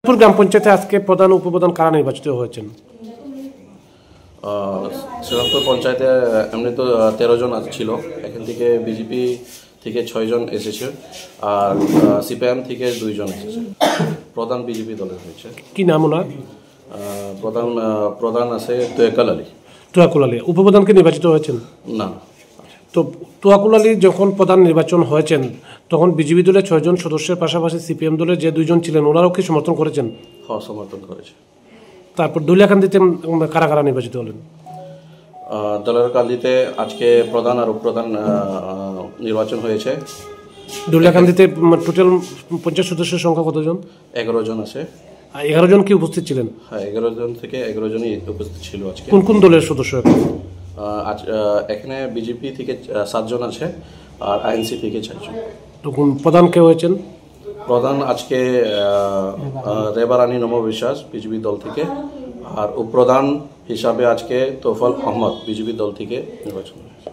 গ্রাম পঞ্চায়েতে আজকে প্রধান উপপ্রধান কারা নির্বাচিত হয়েছেন? শ্রীরামপুর পঞ্চায়েতে এমনি তো 13 জন ছিল, এখান থেকে বিজেপি থেকে 6 জন এসেছে আর সিপিএম থেকে 2 জন এসেছে। প্রধান বিজেপি দলের হয়েছে। কি নাম ওনার? প্রধান আছে তোয়াক্কুল আলী। তোয়াক্কুল আলী উপপ্রধানকে নির্বাচিত হয়েছেন? না। তো তোয়াক্কুল আলী যখন প্রধান নির্বাচন হয়েছেন তখন বিজেপি দলের 6 জন সদস্যের পাশাপাশি সিপিএম দলের যে 2 জন ছিলেন ওনারাও কি সমর্থন করেছেন? হ্যাঁ, সমর্থন করেছে। তারপর দুলিয়াকান্দিতে কারা কারা নির্বাচিত হলেন? দলেরকান্দিতে আজকে প্রধান আর উপপ্রধান নির্বাচন হয়েছে। দুলিয়াকান্দিতে টোটাল পঞ্চায়েত সদস্যের সংখ্যা কতজন? 11 জন আছে। 11 জন কি উপস্থিত ছিলেন? হ্যাঁ, 11 জন থেকে 11 জনই উপস্থিত ছিল আজকে। কোন কোন দলের সদস্য? এখানে বিজেপি থেকে 7 জন আছে আর আইএনসি থেকে 4 জন। তখন প্রধান কে হয়েছেন? প্রধান আজকে রেবারানী নমবিশ্বাস বিজেপি দল থেকে, আর উপপ্রধান হিসাবে আজকে তোফাল আহমদ বিজেপি দল থেকে নির্বাচন হয়েছে।